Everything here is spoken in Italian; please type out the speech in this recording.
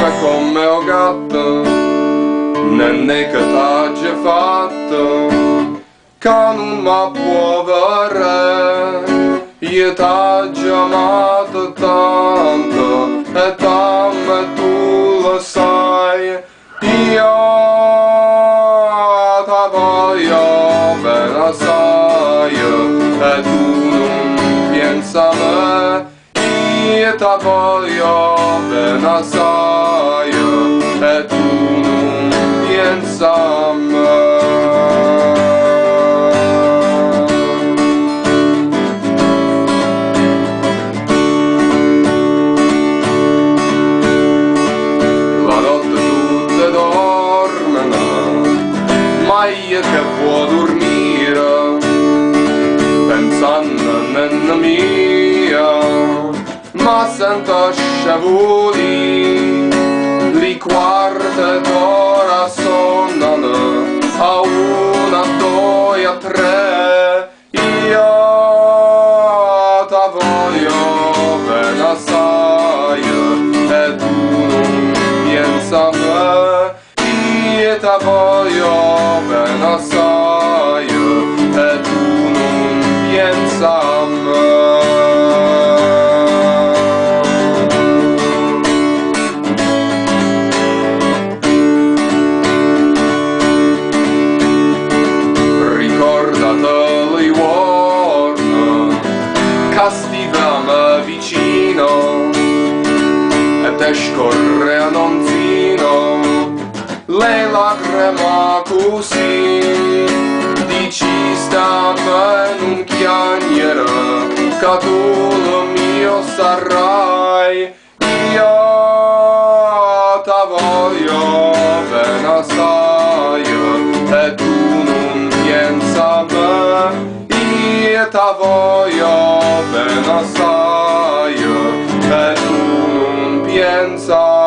fai come ho gatto, nenne che t'ha già fatto, che non mi può vedere, io t'ha già amato tanto, e tamma tu lo sai, io t'ha voglio bene sai, e tu non pensa a me, io t'ha voglio bene sai, e tu non pensa a me. La notte tutte dormono, ma io che può dormire, pensando nella mia, ma sento sciavoli, li quarti d'ora sonano, a una, a due, a tre, io t'ha voglio bene assai, e tu non pensa a me, io t'ha voglio bene assai, e tu non pensa a me. Ricordatelo i giorni che stivamo vicino e te scorre a nonzino le lacrime così, dici stammi non chiagnere che tu lo mio sarai, io t'ha voglio bene assai, e tu non pensa a me, io t'ha voglio bene assai, e tu non pensa